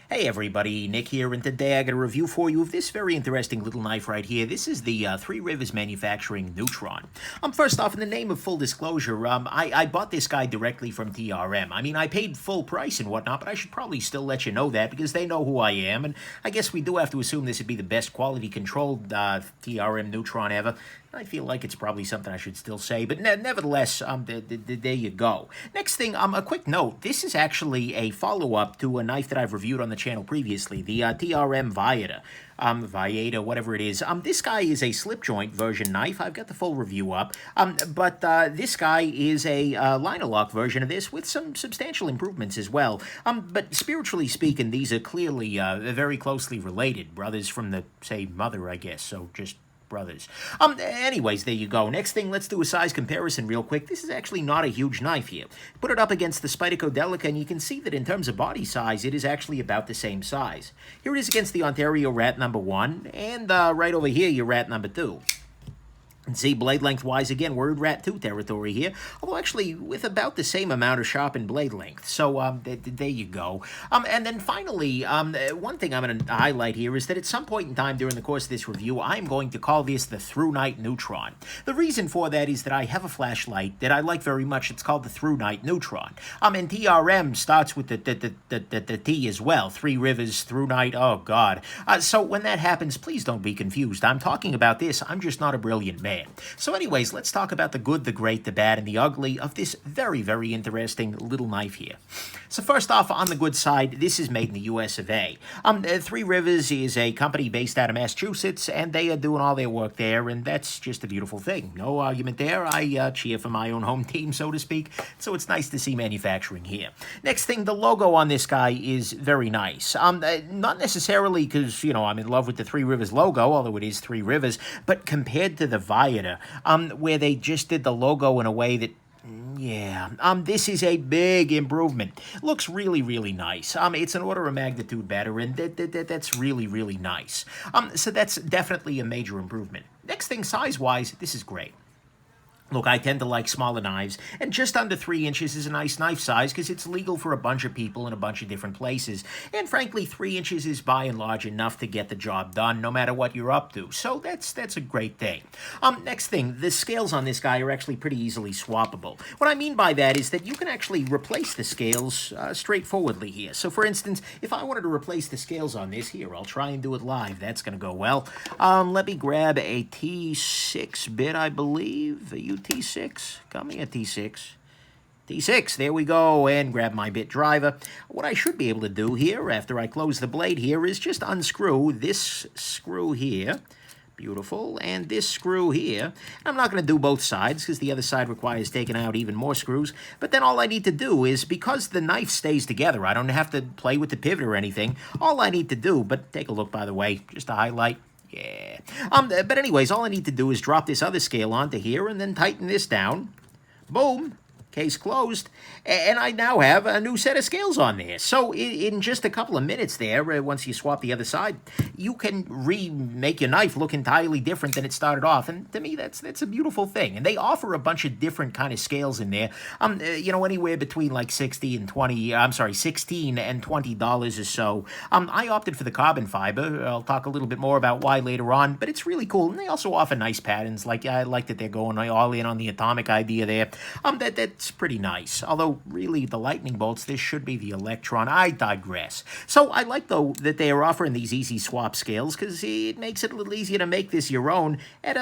Hey everybody, Nick here, and today I got a review for you of this very interesting little knife right here. This is the Three Rivers Manufacturing Neutron. First off, in the name of full disclosure, I bought this guy directly from TRM. I mean, I paid full price and whatnot, but I should probably still let you know that because they know who I am, and I guess we do have to assume this would be the best quality controlled TRM Neutron ever. I feel like it's probably something I should still say, but nevertheless, there you go. Next thing, a quick note. This is actually a follow-up to a knife that I've reviewed on the channel previously, the TRM Vieta, whatever it is. This guy is a slip joint version knife. I've got the full review up, but this guy is a liner lock version of this with some substantial improvements as well. But spiritually speaking, these are clearly very closely related. Brothers from the same mother, I guess, so just brothers. Anyways, there you go. Next thing, let's do a size comparison real quick. This is actually not a huge knife here. Put it up against the Spyderco Delica, and you can see that in terms of body size, it is actually about the same size. Here it is against the Ontario Rat number 1, and right over here, your Rat number 2. And see, blade length-wise, again, we're in Rat 2 territory here, although actually with about the same amount of sharpened blade length. So there you go. And then finally, one thing I'm going to highlight here is that at some point in time during the course of this review, I'm going to call this the Through Night Neutron. The reason for that is that I have a flashlight that I like very much. It's called the Through Night Neutron. And TRM starts with the T as well. Three Rivers, Through Night, oh God. So when that happens, please don't be confused. I'm talking about this. I'm just not a brilliant man. So anyways, let's talk about the good, the great, the bad, and the ugly of this very, very interesting little knife here. So first off, on the good side, this is made in the US of A. Three Rivers is a company based out of Massachusetts, and they are doing all their work there, and that's just a beautiful thing. No argument there. I cheer for my own home team, so to speak, so it's nice to see manufacturing here. Next thing, the logo on this guy is very nice. Not necessarily because, you know, I'm in love with the Three Rivers logo, although it is Three Rivers, but compared to the Vieta, where they just did the logo in a way that, yeah, this is a big improvement. Looks really, really nice. It's an order of magnitude better, and that's really, really nice. So that's definitely a major improvement. Next thing, size-wise, this is great. Look, I tend to like smaller knives, and just under 3 inches is a nice knife size because it's legal for a bunch of people in a bunch of different places. And frankly, 3 inches is by and large enough to get the job done, no matter what you're up to. So that's a great thing. Next thing, the scales on this guy are actually pretty easily swappable. What I mean by that is that you can actually replace the scales straightforwardly here. So for instance, if I wanted to replace the scales on this, here, I'll try and do it live. That's going to go well. Let me grab a T6 bit, I believe. T6, come here, T6. T6, there we go, and grab my bit driver. What I should be able to do here, after I close the blade here, is just unscrew this screw here. Beautiful, and this screw here. I'm not going to do both sides, because the other side requires taking out even more screws, but then all I need to do is, because the knife stays together, I don't have to play with the pivot or anything, all I need to do, but take a look, by the way, just to highlight, yeah. But anyways, all I need to do is drop this other scale onto here and then tighten this down. Boom. Case closed. And I now have a new set of scales on there. So in just a couple of minutes there, once you swap the other side, you can remake your knife look entirely different than it started off. And to me, that's a beautiful thing. And they offer a bunch of different kind of scales in there. You know, anywhere between like $16 and $20 or so. I opted for the carbon fiber. I'll talk a little bit more about why later on, but it's really cool. And they also offer nice patterns. Like I like that they're going all in on the atomic idea there. That's pretty nice. Although, really, the lightning bolts, this should be the Electron. I digress. So, I like, though, that they are offering these easy swap scales, because it makes it a little easier to make this your own, at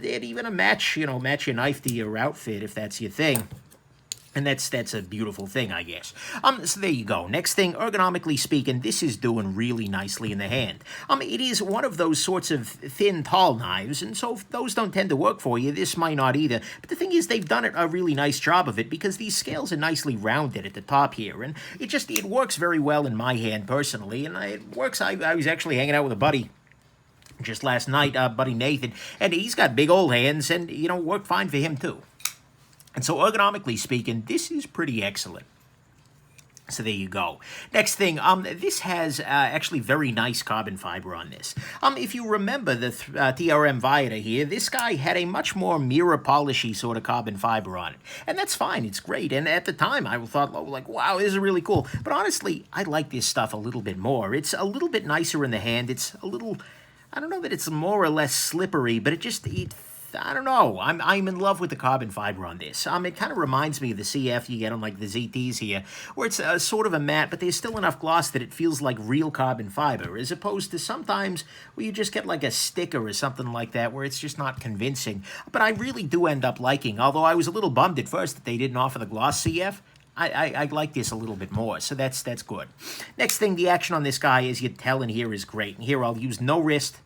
even a match, you know, match your knife to your outfit, if that's your thing. And that's a beautiful thing, I guess. So there you go. Next thing, ergonomically speaking, this is doing really nicely in the hand. It is one of those sorts of thin, tall knives, and so if those don't tend to work for you, this might not either. But the thing is, they've done a really nice job of it because these scales are nicely rounded at the top here, and it works very well in my hand personally, and it works. I was actually hanging out with a buddy just last night, buddy Nathan, and he's got big old hands, and, you know, worked fine for him too. And so ergonomically speaking, this is pretty excellent. So there you go. Next thing, this has actually very nice carbon fiber on this. If you remember the TRM Viator here, this guy had a much more mirror polishy sort of carbon fiber on it. And that's fine, it's great. And at the time, I thought, like, wow, this is really cool. But honestly, I like this stuff a little bit more. It's a little bit nicer in the hand. It's a little, I don't know that it's more or less slippery, but I don't know. I'm in love with the carbon fiber on this. It kind of reminds me of the CF you get on like the ZTs here, where it's sort of a matte, but there's still enough gloss that it feels like real carbon fiber, as opposed to sometimes where you just get like a sticker or something like that, where it's just not convincing. But I really do end up liking, although I was a little bummed at first that they didn't offer the gloss CF. I like this a little bit more, so that's good. Next thing, the action on this guy, as you tell in here, is great. And here I'll use no wrist.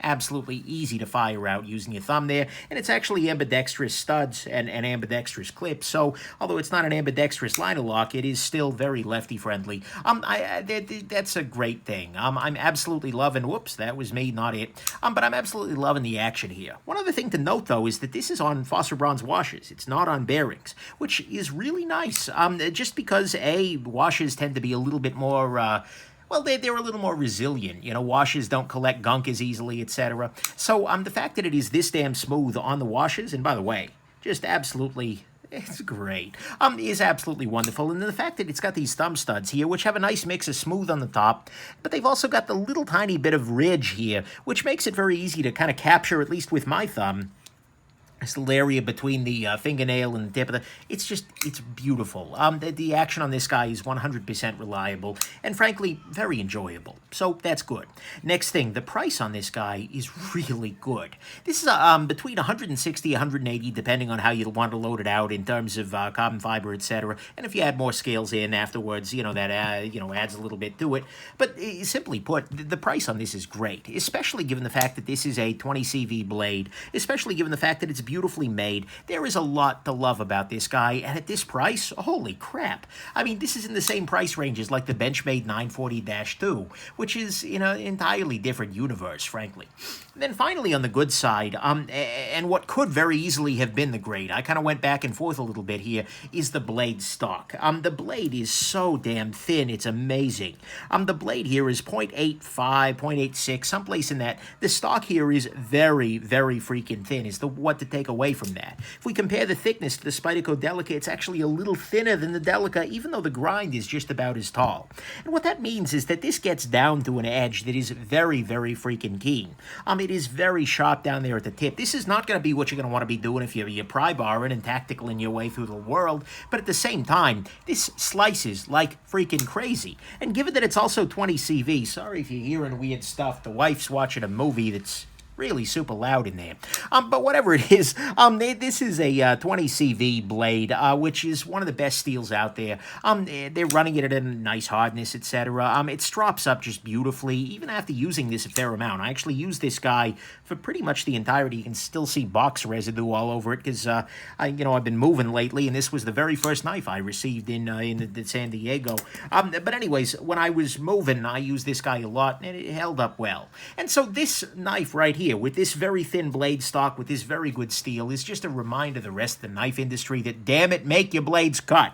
Absolutely easy to fire out using your thumb there, and it's actually ambidextrous studs and ambidextrous clips, so although it's not an ambidextrous liner lock, it is still very lefty friendly. That's a great thing. I'm absolutely loving, whoops, that was me, not it, but I'm absolutely loving the action here. One other thing to note, though, is that this is on phosphor bronze washers. It's not on bearings, which is really nice, just because, washers tend to be a little bit more, well, they're a little more resilient. You know, washers don't collect gunk as easily, etc. So the fact that it is this damn smooth on the washers, and by the way, just absolutely, it's great, is absolutely wonderful. And the fact that it's got these thumb studs here, which have a nice mix of smooth on the top, but they've also got the little tiny bit of ridge here, which makes it very easy to kind of capture, at least with my thumb, this little area between the fingernail and the tip of it's beautiful. The action on this guy is 100% reliable and frankly very enjoyable, so that's good. Next thing, the price on this guy is really good. This is between 160 180 depending on how you want to load it out in terms of carbon fiber, etc. And if you add more scales in afterwards, you know, that adds a little bit to it. But simply put, the price on this is great, especially given the fact that this is a 20 CV blade, especially given the fact that it's beautifully made. There is a lot to love about this guy, and at this price, holy crap. I mean, this is in the same price range as like the Benchmade 940-2, which is in an entirely different universe, frankly. And then finally on the good side, and what could very easily have been the great, I kind of went back and forth a little bit here, is the blade stock. The blade is so damn thin, it's amazing. The blade here is 0.85, 0.86, someplace in that. The stock here is very, very freaking thin, is what to take away from that. If we compare the thickness to the Spyderco Delica, it's actually a little thinner than the Delica, even though the grind is just about as tall. And what that means is that this gets down to an edge that is very, very freaking keen. It is very sharp down there at the tip. This is not going to be what you're going to want to be doing if you're pry barring and tacticaling your way through the world, but at the same time, this slices like freaking crazy. And given that it's also 20 CV, sorry if you're hearing weird stuff, the wife's watching a movie that's really super loud in there. But whatever it is, this is a 20 CV blade, which is one of the best steels out there. They're running it at a nice hardness, etc. It strops up just beautifully, even after using this a fair amount. I actually used this guy for pretty much the entirety. You can still see box residue all over it because I've been moving lately, and this was the very first knife I received in the San Diego. But anyways, when I was moving, I used this guy a lot, and it held up well. And so this knife right here, with this very thin blade stock, with this very good steel, is just a reminder to the rest of the knife industry that, damn it, make your blades cut.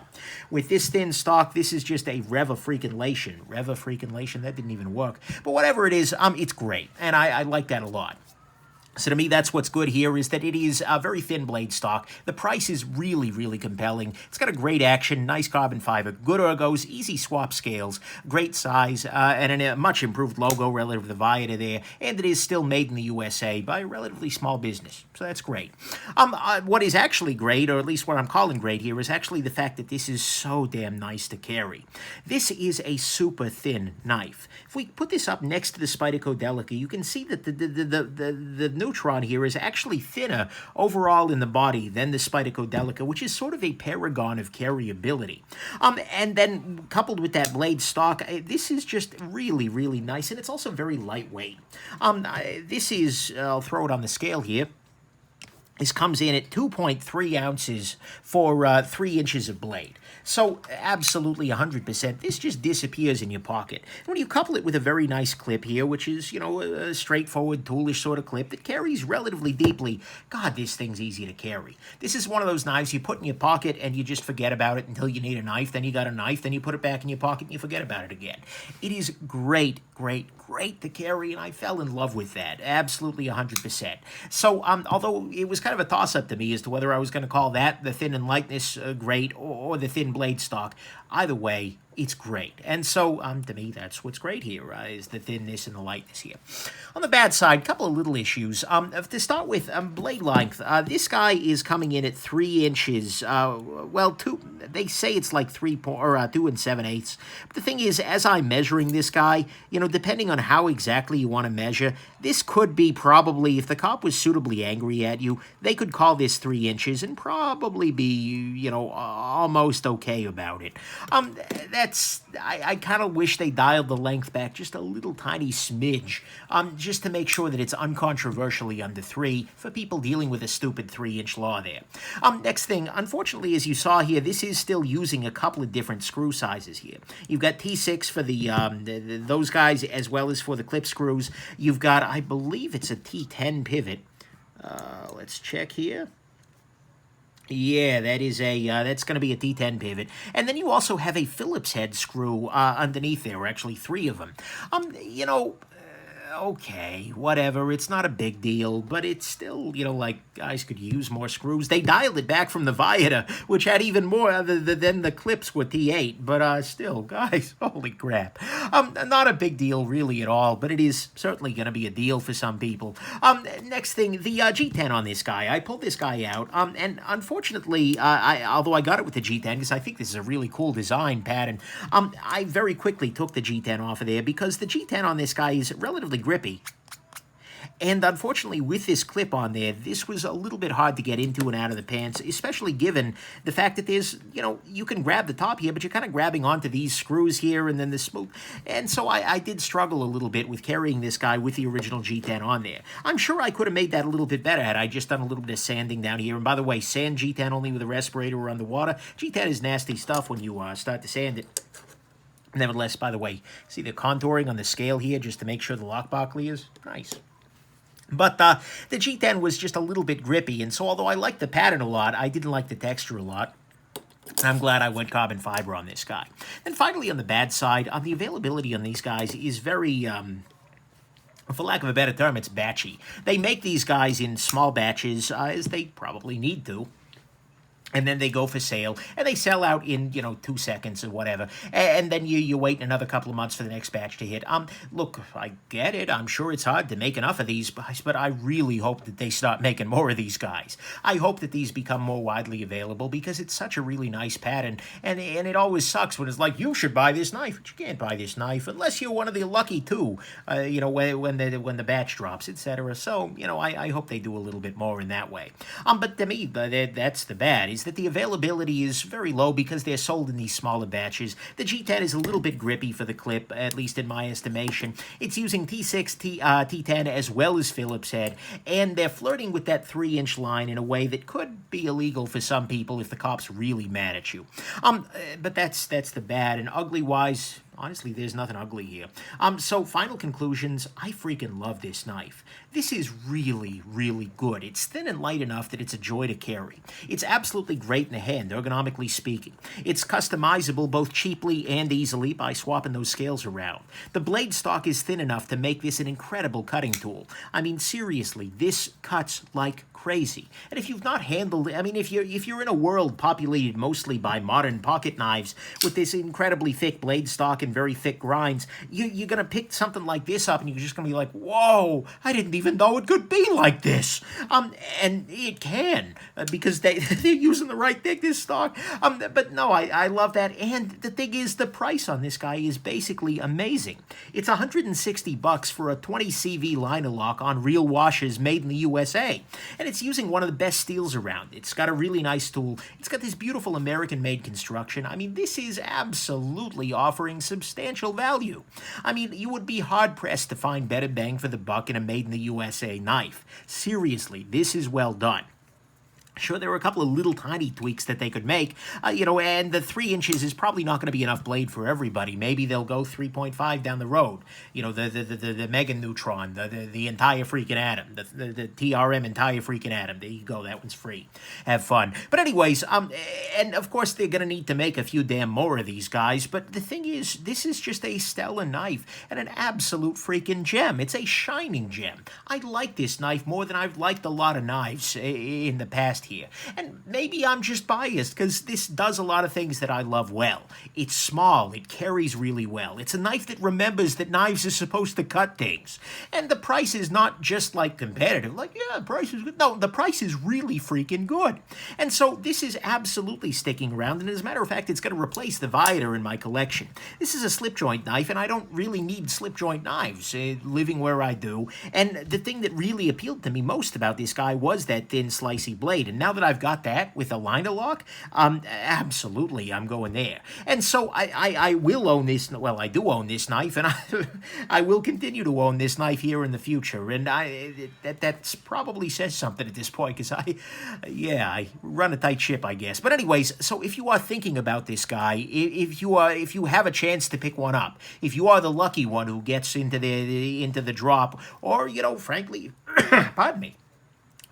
With this thin stock, this is just a Reva-freaking-lation. Reva-freaking-lation, that didn't even work. But whatever it is, it's great, and I like that a lot. So to me, that's what's good here, is that it is a very thin blade stock. The price is really, really compelling. It's got a great action, nice carbon fiber, good ergos, easy swap scales, great size, and a much improved logo relative to the Viator there. And it is still made in the USA by a relatively small business. So that's great. What is actually great, or at least what I'm calling great here, is actually the fact that this is so damn nice to carry. This is a super thin knife. If we put this up next to the Spyderco Delica, you can see that the Neutron here is actually thinner overall in the body than the Spyderco Delica, which is sort of a paragon of carryability. And then coupled with that blade stock, this is just really, really nice, and it's also very lightweight. This is, I'll throw it on the scale here. This comes in at 2.3 ounces for 3 inches of blade. So absolutely 100%. This just disappears in your pocket. And when you couple it with a very nice clip here, which is, a straightforward toolish sort of clip that carries relatively deeply, God, this thing's easy to carry. This is one of those knives you put in your pocket and you just forget about it until you need a knife. Then you got a knife, then you put it back in your pocket and you forget about it again. It is great, great, great to carry, and I fell in love with that. Absolutely 100%. So, although it was kind of a toss-up to me as to whether I was going to call that the thin and lightness great or the thin blade stock, either way, it's great. And so, to me, that's what's great here, is the thinness and the lightness here. On the bad side, a couple of little issues. To start with, blade length. This guy is coming in at 3 inches. They say it's like 2 7/8. But the thing is, as I'm measuring this guy, depending on how exactly you want to measure, this could be probably, if the cop was suitably angry at you, they could call this 3 inches and probably be, almost okay about it. I kind of wish they dialed the length back just a little tiny smidge, just to make sure that it's uncontroversially under 3 for people dealing with a stupid 3-inch law there. Next thing, unfortunately, as you saw here, this is still using a couple of different screw sizes here. You've got T6 for those guys as well as for the clip screws. You've got, I believe it's a T10 pivot. Let's check here. Yeah, that's going to be a T10 pivot. And then you also have a Phillips head screw underneath there, or actually 3 of them. Okay, whatever, it's not a big deal, but it's still, guys could use more screws. They dialed it back from the Viator, which had even more than the clips with T8, but still, guys, holy crap. Not a big deal really at all, but it is certainly going to be a deal for some people. Next thing, the G10 on this guy. I pulled this guy out, and unfortunately, although I got it with the G10, because I think this is a really cool design pattern, I very quickly took the G10 off of there, because the G10 on this guy is relatively grippy. And unfortunately, with this clip on there, this was a little bit hard to get into and out of the pants, especially given the fact that there's, you can grab the top here, but you're kind of grabbing onto these screws here and then the smooth. And so I did struggle a little bit with carrying this guy with the original G10 on there. I'm sure I could have made that a little bit better had I just done a little bit of sanding down here. And by the way, sand G10 only with a respirator or underwater. G10 is nasty stuff when you start to sand it. Nevertheless, by the way, see the contouring on the scale here just to make sure the lockbar clears? Nice. But the G10 was just a little bit grippy, and so although I liked the pattern a lot, I didn't like the texture a lot. I'm glad I went carbon fiber on this guy. Then finally, on the bad side, the availability on these guys is very... for lack of a better term, it's batchy. They make these guys in small batches, as they probably need to. And then they go for sale, and they sell out in, 2 seconds or whatever. And then you wait another couple of months for the next batch to hit. Look, I get it. I'm sure it's hard to make enough of these guys, but I really hope that they start making more of these guys. I hope that these become more widely available because it's such a really nice pattern. And it always sucks when it's like, you should buy this knife, but you can't buy this knife unless you're one of the lucky 2, when the batch drops, etc. So, I hope they do a little bit more in that way. But to me, that's the bad. Is that the availability is very low because they're sold in these smaller batches. The G10 is a little bit grippy for the clip, at least in my estimation. It's using T6, T10 as well as Phillips head, and they're flirting with that 3-inch line in a way that could be illegal for some people if the cop's really mad at you. But that's the bad, and ugly-wise... Honestly, there's nothing ugly here. So, final conclusions, I freaking love this knife. This is really, really good. It's thin and light enough that it's a joy to carry. It's absolutely great in the hand, ergonomically speaking. It's customizable both cheaply and easily by swapping those scales around. The blade stock is thin enough to make this an incredible cutting tool. I mean, seriously, this cuts like crazy. And if you've not handled it, I mean, if you're in a world populated mostly by modern pocket knives with this incredibly thick blade stock and very thick grinds, you're going to pick something like this up and you're just going to be like, whoa, I didn't even know it could be like this. And it can, because they're using the right thickness stock. But no, I love that. And the thing is, the price on this guy is basically amazing. It's $160 for a 20 CV liner lock on real washers made in the USA. And it's using one of the best steels around. It's got a really nice tool. It's got this beautiful American-made construction. I mean, this is absolutely offering substantial value. I mean, you would be hard-pressed to find better bang for the buck in a made-in-the-USA knife. Seriously, this is well done. Sure, there are a couple of little tiny tweaks that they could make, and the 3 inches is probably not going to be enough blade for everybody. Maybe they'll go 3.5 down the road. The Mega Neutron, the entire freaking atom, the TRM entire freaking atom. There you go, that one's free. Have fun. But anyways, and of course they're going to need to make a few damn more of these guys, but the thing is, this is just a stellar knife and an absolute freaking gem. It's a shining gem. I like this knife more than I've liked a lot of knives in the past here. And maybe I'm just biased because this does a lot of things that I love well. It's small, it carries really well. It's a knife that remembers that knives are supposed to cut things. And the price is not just like competitive, like, yeah, the price is good. No, the price is really freaking good. And so this is absolutely sticking around, and as a matter of fact, it's going to replace the Viator in my collection. This is a slip joint knife, and I don't really need slip joint knives, living where I do. And the thing that really appealed to me most about this guy was that thin, slicey blade. And now that I've got that with a liner lock, absolutely, I'm going there. And so I will own this, well, I do own this knife, and I will continue to own this knife here in the future. And that's probably says something at this point, because I run a tight ship, I guess. But anyways, so if you are thinking about this guy, if you have a chance to pick one up, if you are the lucky one who gets into the drop, or, frankly, pardon me,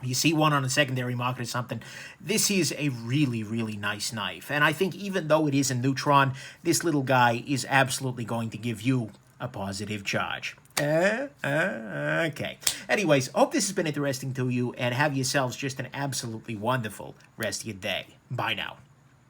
you see one on a secondary market or something, this is a really, really nice knife. And I think even though it is a Neutron, this little guy is absolutely going to give you a positive charge. Okay. Anyways, hope this has been interesting to you, and have yourselves just an absolutely wonderful rest of your day. Bye now.